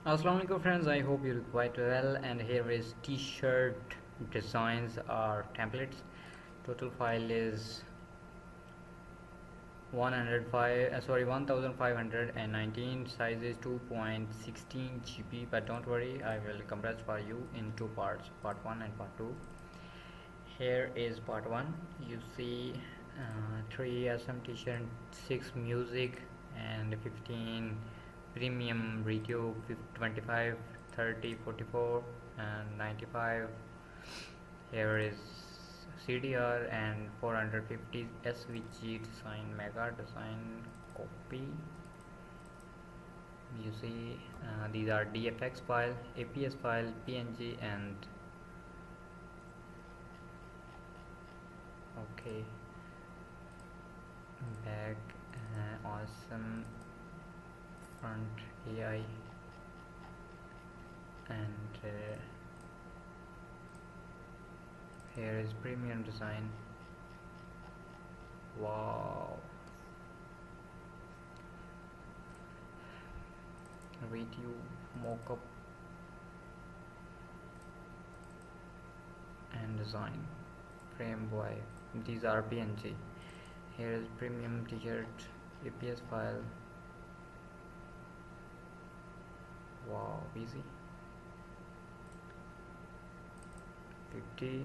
Assalamualaikum friends, I hope you're quite well, and here is t-shirt designs or templates. Total file is 1519, size is 2.16 GB, but don't worry, I will compress for you in two parts, part 1 and part 2. Here is part 1. You see 3 SM t-shirt, 6 music and 15 premium retail, 25, 30, 44 and 95. Here is CDR and 450 SVG design, mega design copy. You see these are DFX file, EPS file, PNG and okay, back awesome front AI and here is premium design. Wow, video mockup and design frame boy. These are PNG. Here is premium t-shirt EPS file. Wow, easy. 50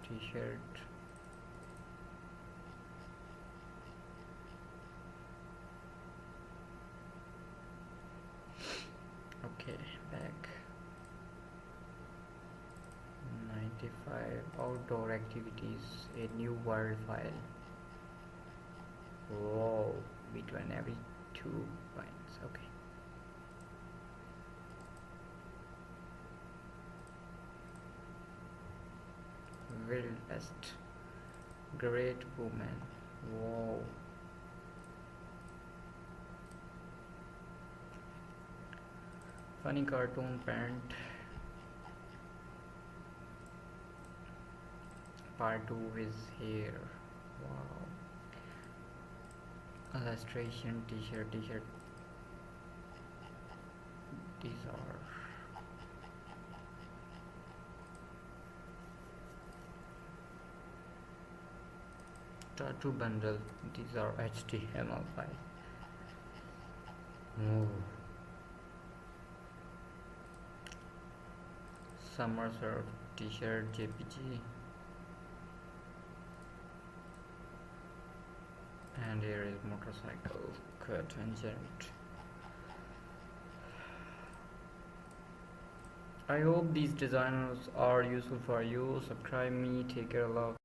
t-shirt. Okay, back. 95 outdoor activities, a new world file. Whoa, between every 2 points. Okay. Wild West, great woman. Whoa. Funny cartoon parent. Part 2 is here. Wow. Illustration t-shirt. These are tattoo bundle. These are HTML files. Oh. Summer surf t-shirt JPG. And here is motorcycle tangent. I hope these designers are useful for you. Subscribe me. Take care. Love.